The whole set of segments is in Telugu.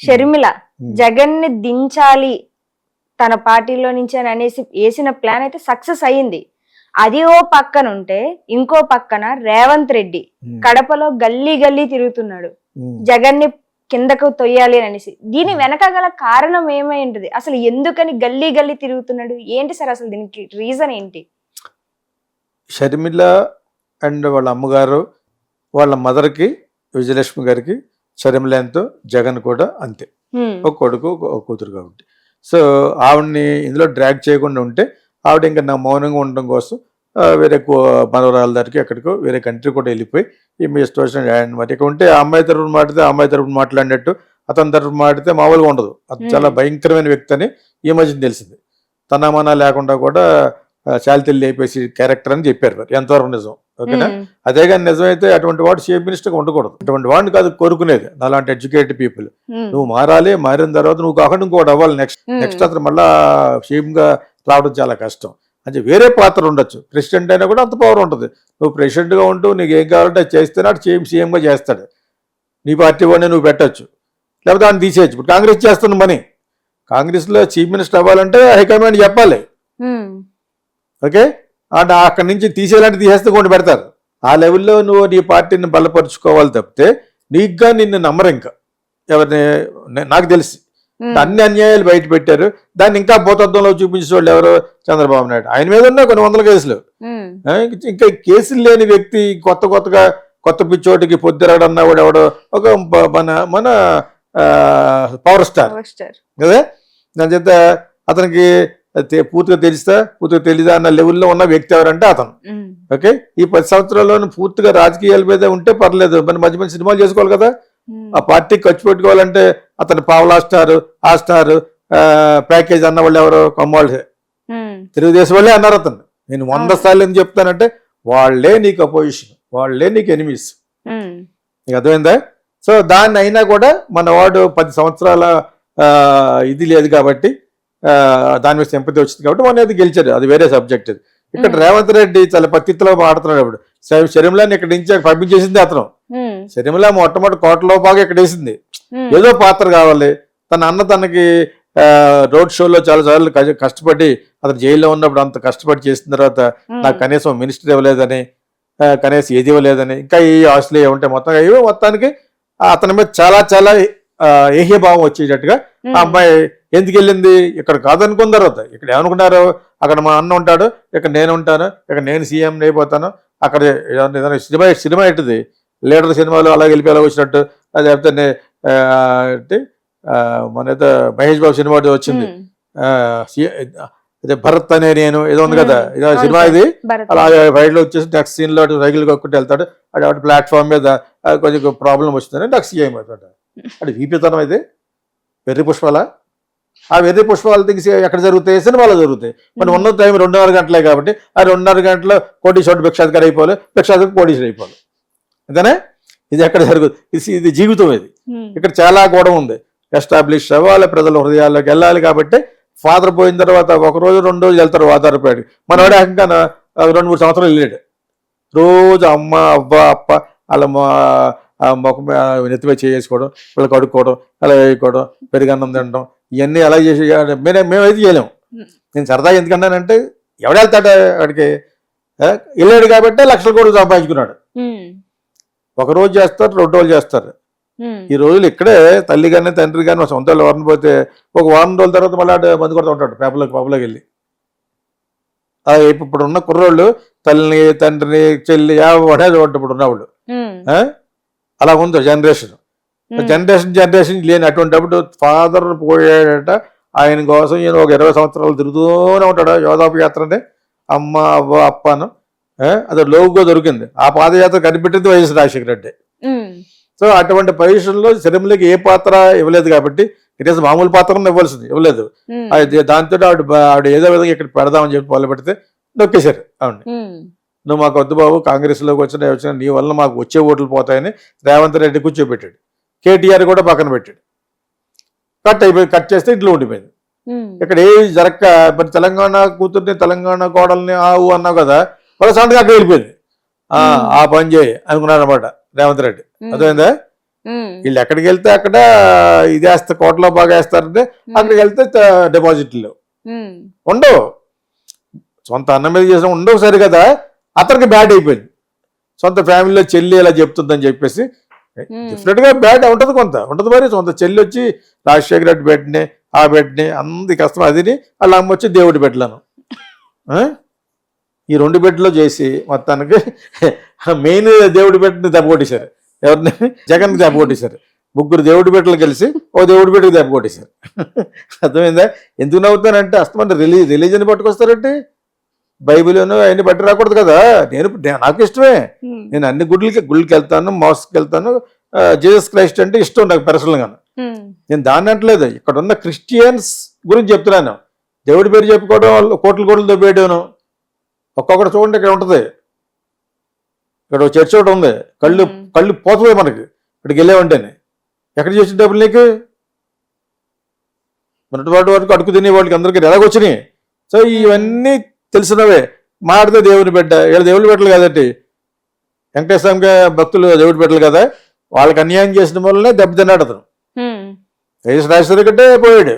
షర్మిల జగన్ ని దించాలి తన పార్టీలో నుంచి అని అనేసి వేసిన ప్లాన్ అయితే సక్సెస్ అయ్యింది. అది ఓ పక్కన ఉంటే ఇంకో పక్కన రేవంత్ రెడ్డి కడపలో గల్లీ గల్లీ తిరుగుతున్నాడు జగన్ ని కిందకు తొయ్యాలి అని అనేసి. దీని వెనక గల కారణం ఏమై ఉంటది? అసలు ఎందుకని గల్లీ గల్లీ తిరుగుతున్నాడు? ఏంటి సార్ అసలు దీనికి రీజన్ ఏంటి? షర్మిల అండ్ వాళ్ళ అమ్మగారు వాళ్ళ మదర్కి విజయలక్ష్మి గారికి షర్మిల ఎంతో జగన్ కూడా అంతే, ఒక కొడుకు ఒక కూతురు కాబట్టి. సో ఆవిడ్ని ఇందులో డ్రాగ్ చేయకుండా ఉంటే ఆవిడ ఇంకా నా మౌనంగా ఉండడం కోసం వేరే మనవరాల దగ్గరికి ఎక్కడికో వేరే కంట్రీ కూడా వెళ్ళిపోయి ఈ మీ ఇష్టం మరి ఇక్కడ ఉంటే ఆ అమ్మాయి తరపున మాట్లాడితే ఆ అమ్మాయి తరపున మాట్లాడినట్టు అతని తరపున మాట్లాడితే మామూలుగా ఉండదు. అది చాలా భయంకరమైన వ్యక్తి అని ఈ మధ్యన తెలిసింది. తనమనా లేకుండా కూడా చాలితల్లి అయిపోయి క్యారెక్టర్ అని చెప్పారు. ఎంతవరకు నిజం? ఓకేనా? అదే కానీ నిజమైతే అటువంటి వాడు చీఫ్ మినిస్టర్గా ఉండకూడదు. అటువంటి వాడిని కాదు కోరుకునేది అలాంటి ఎడ్యుకేటెడ్ పీపుల్. నువ్వు మారాలి, మారిన తర్వాత నువ్వు కాకుండా ఇంకోటి అవ్వాలి. నెక్స్ట్ అతను మళ్ళా సీఎంగా రావడం చాలా కష్టం. అంటే వేరే పాత్ర ఉండొచ్చు. ప్రెసిడెంట్ అయినా కూడా అంత పవర్ ఉంటుంది. నువ్వు ప్రెసిడెంట్గా ఉంటూ నీకు ఏం కావాలంటే అది చేస్తేనే అటు సీఎంగా చేస్తాడు. నీ పార్టీ వాడిని నువ్వు పెట్టచ్చు, లేకపోతే ఆయన తీసేయచ్చు. ఇప్పుడు కాంగ్రెస్ చేస్తున్న పని, కాంగ్రెస్లో చీఫ్ మినిస్టర్ అవ్వాలంటే హైకమాండ్ చెప్పాలి. ఓకే, అంటే అక్కడి నుంచి తీసేయాలంటే తీసేస్తే కొన్ని పెడతారు. ఆ లెవెల్లో నువ్వు నీ పార్టీని బలపరుచుకోవాలి తప్పితే నీకుగా నిన్ను నమ్మరు. ఇంకా ఎవరిని నాకు తెలిసి అన్ని అన్యాయాలు బయట పెట్టారు. దాన్ని ఇంకా భూతత్వంలో చూపించే వాళ్ళు ఎవరు? చంద్రబాబు నాయుడు. ఆయన మీద ఉన్న కొన్ని వందల కేసులు. ఇంకా కేసులు లేని వ్యక్తి కొత్త పిచ్చోటికి పొద్దురాడన్నా కూడా ఎవడో ఒక మన పవర్ స్టార్ కదా. దాని చేత అతనికి పూర్తిగా తెలీదా అన్న లెవెల్లో ఉన్న వ్యక్తి ఎవరంటే అతను. ఓకే, ఈ 10 సంవత్సరాల్లో పూర్తిగా రాజకీయాల మీద ఉంటే పర్లేదు, మరి మంచి మంచి సినిమాలు చేసుకోవాలి కదా. ఆ పార్టీకి ఖర్చు పెట్టుకోవాలంటే అతను పావలా స్టార్, ఆ స్టార్ ప్యాకేజ్ అన్న వాళ్ళు ఎవరో కొమ్మవాళ్ళే, తెలుగుదేశం వాళ్ళే అన్నారు. అతను నేను 100 సార్లు ఎందుకు చెప్తానంటే వాళ్లే నీకు అపోజిషన్, వాళ్లే నీకు ఎనిమీస్. నీకు అర్థమైందా? సో దాన్ని అయినా కూడా మన వాడు 10 సంవత్సరాల ఇది లేదు కాబట్టి దాని మీద సింపతి వచ్చింది కాబట్టి మన అది గెలిచాడు. అది వేరే సబ్జెక్ట్. ఇక్కడ రేవంత్ రెడ్డి చాలా పత్తిలో మాడుతున్నాడు. అప్పుడు షర్మిలాని ఇక్కడ నుంచి పంపించేసింది అతను. షర్మిల మొట్టమొదటి కోటలో బాగా ఇక్కడ వేసింది. ఏదో పాత్ర కావాలి. తన అన్న తనకి రోడ్ షోలో చాలా సార్లు కష్టపడి అతను జైల్లో ఉన్నప్పుడు అంత కష్టపడి చేసిన తర్వాత నాకు కనీసం మినిస్టర్ ఇవ్వలేదని, కనీసం ఏది ఇవ్వలేదని, ఇంకా ఈ ఆస్ట్రేలియా ఉంటే మొత్తానికి అతని మీద చాలా చాలా ఏహ్యభావం వచ్చేటట్టుగా ఆ అమ్మాయి ఎందుకు వెళ్ళింది. ఇక్కడ కాదనుకున్న తర్వాత ఇక్కడ ఏమనుకున్నారు, అక్కడ మా అన్న ఉంటాడు, ఇక్కడ నేను ఉంటాను, ఇక్కడ నేను సీఎం అయిపోతాను, అక్కడ ఏదైనా సినిమా ఎట్టుది లీడర్ సినిమాలు అలా వెళ్ళిపోయేలా వచ్చినట్టు. అది చెప్తే మనైతే మహేష్ బాబు సినిమా వచ్చింది అదే భరత్ అనే నేను ఏదో ఉంది కదా, ఇదో సినిమా ఇది. అలా బయటలో వచ్చేసి నెక్స్ట్ సీన్ లో సైకిల్ కొట్టుకుంటూ వెళ్తాడు. అటు ప్లాట్ఫామ్ మీద కొంచెం ప్రాబ్లం వచ్చిందని నెక్స్ట్ సీఎం అవుతాడు. అది వీపితనం అయితే వెర్రి పుష్పాల. ఆ వెర్రి పుష్పాలు దిగి ఎక్కడ జరుగుతాయి? సినిమాలో జరుగుతాయి. మనం ఉన్న టైం 2.5 గంటలే కాబట్టి ఆ 2.5 గంటలో కోటీశ్వరుడు భిక్షాధికారి అయిపోవాలి, భిక్షాధికారి కోటీశ్వరుడు అయిపోవాలి. అంతేనే? ఇది ఎక్కడ జరుగుతుంది? ఇది జీవితం. ఇది ఇక్కడ చాలా గొడవ ఉంది. ఎస్టాబ్లిష్ అవ్వాలి, ప్రజల హృదయాల్లోకి వెళ్ళాలి. కాబట్టి ఫాదర్ పోయిన తర్వాత 1 రోజు 2 రోజులు వెళ్తారు వాతారపేట. మనవాడే ఇంకా 2-3 సంవత్సరాలు వెళ్ళాడు. రోజు అమ్మ అవ్వ అప్ప అలా మొక్క నెత్తిపై చేసుకోవడం, పిల్లలు కడుక్కోవడం, అలా వేసుకోవడం, పెరుగన్నం తినడం, ఇవన్నీ అలా చేసి మేమైతే చేయలేము. నేను సరదాగా ఎందుకన్నానంటే ఎవడు వెళ్తాడు అక్కడికి? వెళ్ళాడు కాబట్టి లక్షల కోట్లు సంపాదించుకున్నాడు. 1 రోజు చేస్తారు, 2 రోజులు చేస్తారు. ఈ రోజులు ఇక్కడే తల్లి కానీ తండ్రి కానీ మా సొంత వాళ్ళు ఎవరిని పోతే ఒక 1 వారం రోజుల తర్వాత మళ్ళీ మంది కొడుతూ ఉంటాడు పబ్లోకి వెళ్ళి. ఇప్పుడు ఉన్న కుర్రోళ్ళు తల్లిని తండ్రిని చెల్లి ఎవడే ఇప్పుడు ఉన్నవాళ్ళు అలా ఉంది జనరేషన్ లేని. అటువంటిప్పుడు ఫాదర్ పోయాడట, ఆయన కోసం ఈయన ఒక 20 సంవత్సరాలు తిరుగుతూనే ఉంటాడు. యోధాపు యాత్రనే అమ్మ అవ్వ అప్పను అది లోగుగా దొరికింది. ఆ పాదయాత్ర కనిపెట్టింది వైఎస్ రాజశేఖర రెడ్డి. సో అటువంటి పొజిషన్లో షర్మిలకి ఏ పాత్ర ఇవ్వలేదు కాబట్టి కనీసం మామూలు పాత్ర ఇవ్వలేదు. దాంతో ఆవిడ ఏదో విధంగా ఇక్కడ పెడదామని చెప్పి మొదలు పెడితే నొక్కేశారు ఆవిడ. నువ్వు మాకు వద్దు బాబు, కాంగ్రెస్లోకి వచ్చిన నీ వల్ల మాకు వచ్చే ఓట్లు పోతాయని రేవంత్ రెడ్డి కూర్చోబెట్టాడు. కేటీఆర్ కూడా పక్కన పెట్టాడు. కట్ చేస్తే ఇంట్లో ఉండిపోయింది. ఇక్కడ ఏమి జరక్క మరి తెలంగాణ కూతుర్ని తెలంగాణ కోడల్ని ఆవు అన్నావు కదా, వాళ్ళ సొంతగా అక్కడ వెళ్ళిపోయింది. ఆ పని చేయి అనుకున్నాడు అనమాట రేవంత్ రెడ్డి. అర్థమైందా? వీళ్ళు ఎక్కడికి వెళ్తే అక్కడ ఇది వేస్తే కోటలో బాగా వేస్తారంటే అక్కడికి వెళ్తే డిపాజిట్లు ఉండవు. సొంత అన్న మీద చేసిన ఉండవు సరి కదా, అతనికి బ్యాడ్ అయిపోయింది. సొంత ఫ్యామిలీలో చెల్లి ఇలా చెప్తుందని చెప్పేసి డెఫినెట్ గా బ్యాడ్ ఉంటుంది, కొంత ఉంటుంది. మరి సొంత చెల్లి వచ్చి రాజశేఖర రెడ్డి పెట్టిని ఆ పెట్టిని అంది కష్టం, అదిని వాళ్ళ అమ్మ వచ్చి దేవుడి పెట్టలను ఈ 2 బెడ్లో చేసి మొత్తానికి మెయిన్ దేవుడి పెట్టిని దెబ్బ కొట్టేశారు. ఎవరిని? జగన్ దెబ్బ కొట్టేశారు. 3 దేవుడి బిడ్డలు కలిసి ఓ దేవుడి బిడ్డకి దెబ్బ కొట్టేశారు. అర్థమైందా? ఎందుకు నవ్వుతానంటే అస్తమంటే రిలీజన్ పట్టుకొస్తారంటే బైబిల్ను అవన్నీ బట్టి రాకూడదు కదా. నాకు ఇష్టమే, నేను అన్ని గుళ్ళకి వెళ్తాను, మాస్కి వెళ్తాను. జీసస్ క్రైస్ట్ అంటే ఇష్టం నాకు పర్సనల్గా. నేను దాన్ని అంటలేదు, ఇక్కడ ఉన్న క్రిస్టియన్స్ గురించి చెప్తున్నాను. దేవుడి పేరు చెప్పుకోవడం కోట్ల దొబ్బేయడం. ఒక్కొక్కటి చూడండి, ఇక్కడ ఉంటుంది, ఇక్కడ చర్చ్ ఒకటి ఉంది, కళ్ళు పోతుంది మనకి ఇక్కడికి వెళ్ళేవంటేనే. ఎక్కడ చేసిన డబ్బులు నీకు? మొన్నటి వాటి వరకు అడుగు తినే వాళ్ళకి అందరికీ ఎలాగొచ్చినాయి. సో ఇవన్నీ తెలిసినవే. మాడితే దేవుని బిడ్డ, వీళ్ళు దేవుడి బిడ్డలు కదండి, వెంకటేశ్వర భక్తులు దేవుడి బిడ్డలు కదా, వాళ్ళకి అన్యాయం చేసిన వల్లనే దెబ్బతిన్నాడు అతను. వైఎస్ రాజశేఖర కంటే పోయాడు,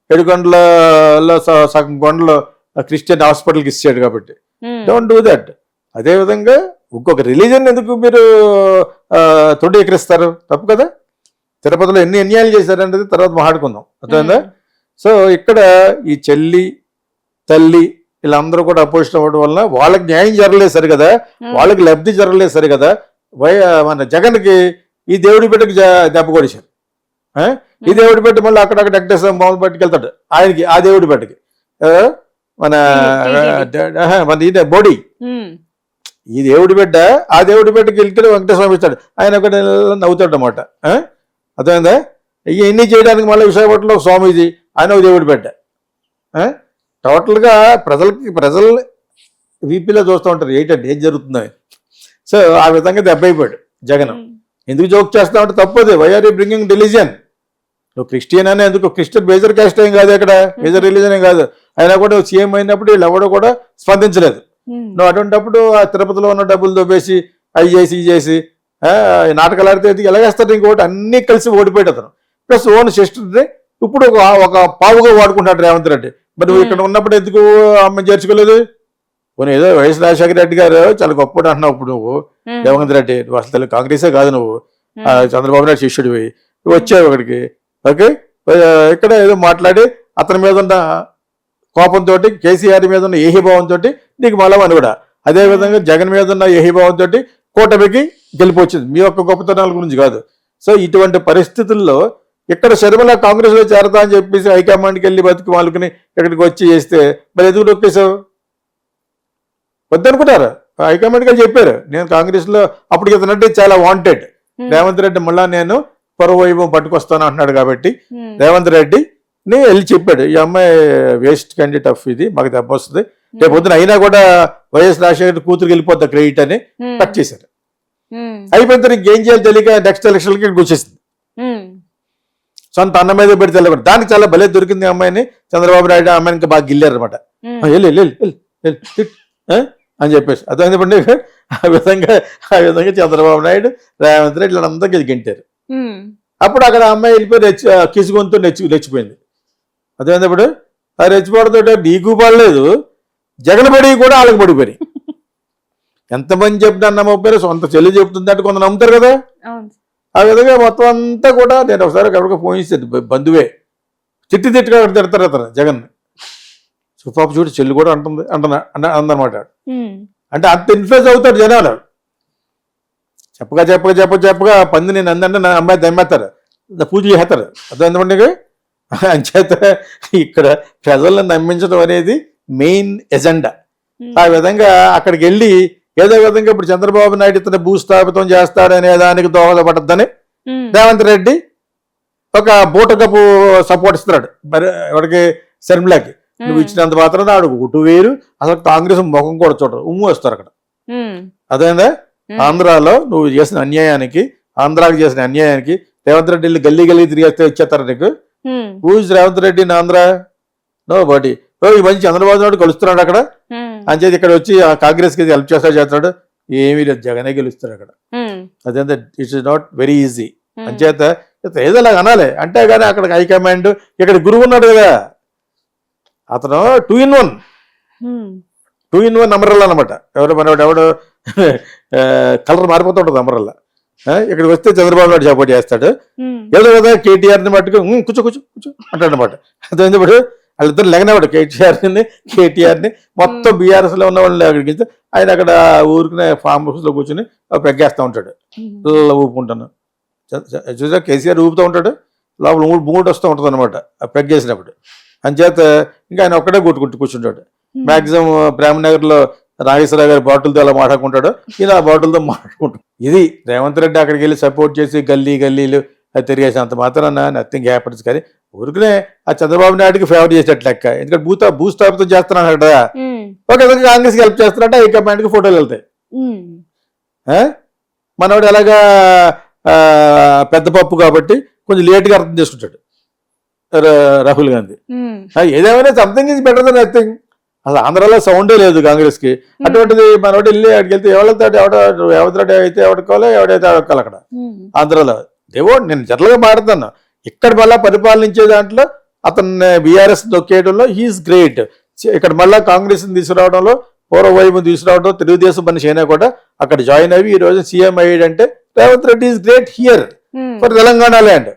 7 కొండలలో సగం కొండలో క్రిస్టియన్ హాస్పిటల్కి ఇచ్చాడు కాబట్టి. Don't do that. అదేవిధంగా ఇంకొక రిలీజన్ ఎందుకు మీరు తృణీకరిస్తారు? తప్పు కదా. తిరుపతిలో ఎన్ని అన్యాయాలు చేశారనేది తర్వాత మాట్లాడుకుందాం, అర్థమైందా? సో ఇక్కడ ఈ చెల్లి తల్లి వీళ్ళందరూ కూడా అపోజిషన్ అవ్వడం వల్ల వాళ్ళకి న్యాయం జరగలేదు సరి కదా, వాళ్ళకి లబ్ధి జరగలేదు సరి కదా. మన జగన్కి ఈ దేవుడి బిడ్డకి దెబ్బ కొడిశారు. ఈ దేవుడి బిడ్డ మళ్ళీ అక్కడక్కడ వెంకటేశ్వర బాబు బయటకు వెళ్తాడు ఆయనకి, ఆ దేవుడి బిడ్డకి మన బోడీ, ఈ దేవుడి బిడ్డ ఆ దేవుడి బిడ్డకి వెళ్తే వెంకటేశ్వర ఇస్తాడు, ఆయన ఒకటి నవ్వుతాడు అన్నమాట. అర్థమైందా? ఇవన్నీ చేయడానికి మళ్ళీ విశాఖపట్నంలో స్వామీజీ, ఆయన ఒక దేవుడి బిడ్డ. టోటల్గా ప్రజలు వీపీలో చూస్తూ ఉంటారు ఏంటంటే ఏం జరుగుతుందని. సో ఆ విధంగా దెబ్బ అయిపోయాడు జగన్. ఎందుకు జోక్ చేస్తా ఉంటే తప్పదు. Why are you bringing religion? నువ్వు క్రిస్టియన్ అనే ఎందుకు? క్రిస్టియన్ మేజర్ క్యాస్ట్ ఏం కాదు, ఇక్కడ మేజర్ రిలీజన్ ఏం కాదు. అయినా కూడా సీఎం అయినప్పుడు వీళ్ళు ఎవడో కూడా స్పందించలేదు. నువ్వు అటువంటిప్పుడు ఆ తిరుపతిలో ఉన్న డబ్బులు దొబ్బేసి అవి చేసి ఇది చేసి నాటకాలు ఆడితే ఎలాగేస్తారు? ఇంకోటి అన్ని కలిసి ఓడిపోయాడు అతను. ప్లస్ ఓన్ సిస్టర్ని ఇప్పుడు ఒక పావుగా వాడుకుంటాడు రేవంత్ రెడ్డి. మరి నువ్వు ఇక్కడ ఉన్నప్పుడు ఎందుకు అమ్మని చేర్చుకోలేదు? పోనీ ఏదో వైఎస్ రాజశేఖర రెడ్డి గారు చాలా గొప్పడు అంటున్నావు. ఇప్పుడు నువ్వు రేవంత్ రెడ్డి నువ్వు అసలు కాంగ్రెసే కాదు, నువ్వు చంద్రబాబు నాయుడు శిష్యుడివి. నువ్వు వచ్చావు అక్కడికి, ఓకే, ఇక్కడ ఏదో మాట్లాడి అతని మీద ఉన్న కోపంతో, కేసీఆర్ మీద ఉన్న ఏహీభావంతో నీకు మళ్ళీ కూడా అదేవిధంగా జగన్ మీద ఉన్న ఏహీభావంతో కూటమికి గెలిపొచ్చింది. మీ యొక్క గొప్పతనాల గురించి కాదు. సో ఇటువంటి పరిస్థితుల్లో ఇక్కడ షర్మిల కాంగ్రెస్లో చేరతా అని చెప్పేసి హైకమాండ్కి వెళ్ళి బతికి వాళ్ళకుని ఇక్కడికి వచ్చి చేస్తే మరి ఎందుకు నొక్కేశావు? వద్దనుకుంటారు. హైకమాండ్కి వెళ్ళి చెప్పారు నేను కాంగ్రెస్లో అప్పటికి ఇతనంటే చాలా వాంటెడ్. రేవంత్ రెడ్డి మళ్ళా నేను పొరవైభవం పట్టుకొస్తాను అంటున్నాడు కాబట్టి రేవంత్ రెడ్డిని వెళ్ళి చెప్పాడు ఈ అమ్మాయి వేస్ట్ క్యాండిడేట్ ఆఫ్ ఇది, మాకు దెబ్బ వస్తుంది, రేపు పొద్దున అయినా కూడా వైఎస్ రాజశేఖర్ కూతురికి వెళ్ళిపోద్ది క్రెడిట్ అని కట్ చేశారు. అయిపోయిన తర్వాత ఇంకేం చేయాలి తెలియక నెక్స్ట్ ఎలక్షన్కి ఇక్కడికి వచ్చేసింది. సొంత అన్న మీద పెడితే దానికి చాలా భలే దొరికింది అమ్మాయిని. చంద్రబాబు నాయుడు అమ్మాయిని ఇంకా బాగా గిల్లారు అనమాట. అని చెప్పేసి అర్థమైంది. ఆ విధంగా చంద్రబాబు నాయుడు రేవంత్ రెడ్డి వీళ్ళందరికీ గెంటారు. అప్పుడు అక్కడ అమ్మాయి వెళ్ళిపోయి కిసుగొంతు రెచ్చిపోయింది. అర్థమైంది. ఇప్పుడు ఆ రెచ్చిపోవడంతో నీకు పడలేదు, జగన్ పడి కూడా వాళ్ళకి పడిపోయి. ఎంతమంది చెప్తా నమ్మకపోయారు, సొంత చెల్లి చెప్తుంది అంటే కొంత నమ్ముతారు కదా. ఆ విధంగా మొత్తం అంతా కూడా నేను ఒకసారి ఎవరికి ఫోన్ చేసేది బంధువే తిట్టుగా తిడతారు అతను జగన్. సుపాపు చూడు చెల్లి కూడా అందనమాట. అంటే అంత ఇన్ఫ్లుయెన్స్ అవుతాడు జనాలు. చెప్పగా పంది నేను అందంటే నా అమ్మాయి దమ్మేస్తారు, పూజ చేస్తారు. అర్థమైంది. అంచేత ఇక్కడ ప్రజలను నమ్మించడం అనేది మెయిన్ ఎజెండా. ఆ విధంగా అక్కడికి వెళ్ళి ఏదో విధంగా ఇప్పుడు చంద్రబాబు నాయుడు ఇతను భూస్థాపితం చేస్తాడనే దానికి దోహదపడద్దని రేవంత్ రెడ్డి ఒక బూటకపు సపోర్ట్ ఇస్తున్నాడు. మరి ఎవరికి? షర్మిలకి. నువ్వు ఇచ్చినంత మాత్రం నాడు గుట్టు వేరు, అసలు కాంగ్రెస్ ముఖం కూడా చూడరు, ఉమ్ము వస్తారు అక్కడ. అదేందా? ఆంధ్రాలో నువ్వు చేసిన అన్యాయానికి, ఆంధ్రాకి చేసిన అన్యాయానికి రేవంత్ రెడ్డి గల్లీ తిరిగేస్తే ఇచ్చేస్తారు నీకు. Who's Revanth Reddy in Andhra? Nobody. ఈ మంచి చంద్రబాబు నాయుడు కలుస్తున్నాడు అక్కడ. అంచేది ఇక్కడ వచ్చి ఆ కాంగ్రెస్ కి హెల్ప్ చేస్తాడు. ఏమీ లేదు, జగనే గెలుస్తాడు అక్కడ. అదేంటే ఇట్స్ నాట్ వెరీ ఈజీ. అంచేత ఏదో అలాగ అనాలి అంటే కానీ అక్కడ హైకమాండ్ ఇక్కడ గురువు ఉన్నాడు కదా అతను 2-in-1 అంబరల్లా అనమాట. ఎవడు కలర్ మారిపోతూ ఉంటుంది అంబరల్లా. ఇక్కడికి వస్తే చంద్రబాబు నాయుడు సపోర్ట్ చేస్తాడు, ఏదో కదా కేటీఆర్ని మట్టుకు కూర్చో కూర్చో కూర్చో అంటాడు అనమాట. అదేంటప్పుడు వాళ్ళిద్దరు లెగనేవాడు కేటీఆర్ని మొత్తం బీఆర్ఎస్లో ఉన్న వాళ్ళని అక్కడికి ఆయన అక్కడ ఊరికినే ఫామ్ హౌస్లో కూర్చొని పెగ్గేస్తూ ఉంటాడు, ఊపుకుంటాను. చూసా కేసీఆర్ ఊపుతూ ఉంటాడు, లోపల మూడు వస్తూ ఉంటుంది అనమాట పెగ్గేసినప్పుడు. అంచేత ఇంకా ఆయన ఒక్కడే కూర్చుంటాడు. మాక్సిమం ప్రేమనగర్లో నాగేశ్వరరావు గారి బాటిల్తో ఎలా మాట్లాడుకుంటాడో ఈయన ఆ బాటిల్తో మాట్లాడుకుంటాడు. ఇది రేవంత్ రెడ్డి అక్కడికి వెళ్ళి సపోర్ట్ చేసి గల్లీలు అది తిరిగేసినంత మాత్రాన నథింగ్ హ్యాపన్స్. కానీ ఊరికనే ఆ చంద్రబాబు నాయుడుకి ఫేవర్ చేసేటట్టు లెక్క. ఎందుకంటే భూస్థాపితం చేస్తున్నాడు కదా, ఒక కాంగ్రెస్కి హెల్ప్ చేస్తున్నట్టు హైకమాండ్కి ఫోటోలు వెళ్తాయి. మనవాడు ఎలాగా పెద్ద పప్పు కాబట్టి కొంచెం లేట్గా అర్థం చేసుకుంటాడు రాహుల్ గాంధీ. ఏదేమైనా something is better than nothing. అసలు ఆంధ్రాలో సౌండే లేదు కాంగ్రెస్ కి. అటువంటిది మనోడు వెళ్ళి అక్కడికి వెళ్తే ఎవరెళ్తాడు, రేవంత్ రెడ్డి అయితే ఎవడుకోవాలి, ఎవడైతే ఎవడుకోవాలి అక్కడ ఆంధ్రాలో. దేవో నేను జనరల్గా మాట్లాడుతాను, ఇక్కడ మళ్ళా పరిపాలించే దాంట్లో అతన్ని బీఆర్ఎస్ నొక్కేయడంలో హీఈస్ గ్రేట్. ఇక్కడ మళ్ళా కాంగ్రెస్ తీసుకురావడంలో పూర్వవైపు తీసుకురావడం తెలుగుదేశం మనిషి అయినా కూడా అక్కడ జాయిన్ అయ్యి ఈ రోజు సీఎం అయ్యాడంటే Revanth Reddy is great here for Telangana land.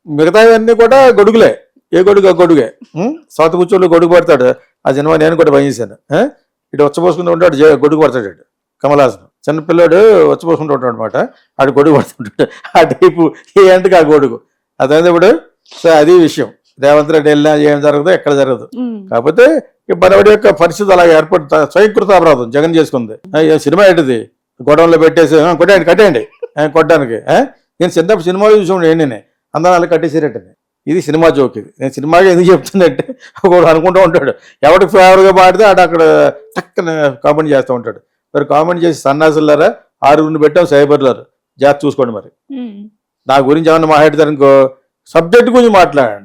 మిగతావన్నీ కూడా గొడుగులే, ఏ గొడుగు ఆ గొడుగే. సౌత్ కూర్చోళ్ళు గొడుగు పడతాడు, ఆ సినిమా నేను కూడా పనిచేశాను. ఇటు వచ్చపోసుకుంటూ ఉంటాడు, గొడుగు పడతాడు కమలాసన్. చిన్నపిల్లాడు వచ్చపోసుకుంటూ ఉంటాడు అనమాట, ఆడు గొడుగు పడుతుంటాడు. ఆ టైపు ఏ అంటకి ఆ గొడుగు అదైతే ఇప్పుడు. సో అది విషయం. రేవంత్ రెడ్డి వెళ్ళినా ఏం జరగదు, ఎక్కడ జరగదు. కాకపోతే మనవాడి యొక్క పరిస్థితి అలా ఏర్పడుతుంది. స్వయంకృత అపరాధం జగన్ చేసుకుంది. సినిమా ఏంటిది, గొడవల్లో పెట్టేసి కట్టేయండి కొట్టడానికి. నేను చిన్నప్పుడు సినిమా చూసి ఏంటి అందరూ అలా కట్టేసేటట్టు. ఇది సినిమా జోక్. ఇది నేను సినిమాగా ఎందుకు చెప్తుందంటే ఒకడు అనుకుంటూ ఉంటాడు ఎవరికి ఫేవర్గా పాడితే ఆడు అక్కడ టక్కన కామెంట్ చేస్తూ ఉంటాడు. మరి కామెంట్ చేసి సన్నాసులారా 6 పెట్టాం సైబర్లారు జాగ్రత్త చూసుకోండి. మరి నా గురించి ఏమన్నా మాట్లాడతారు ఇంకో సబ్జెక్ట్ గురించి మాట్లాడండి.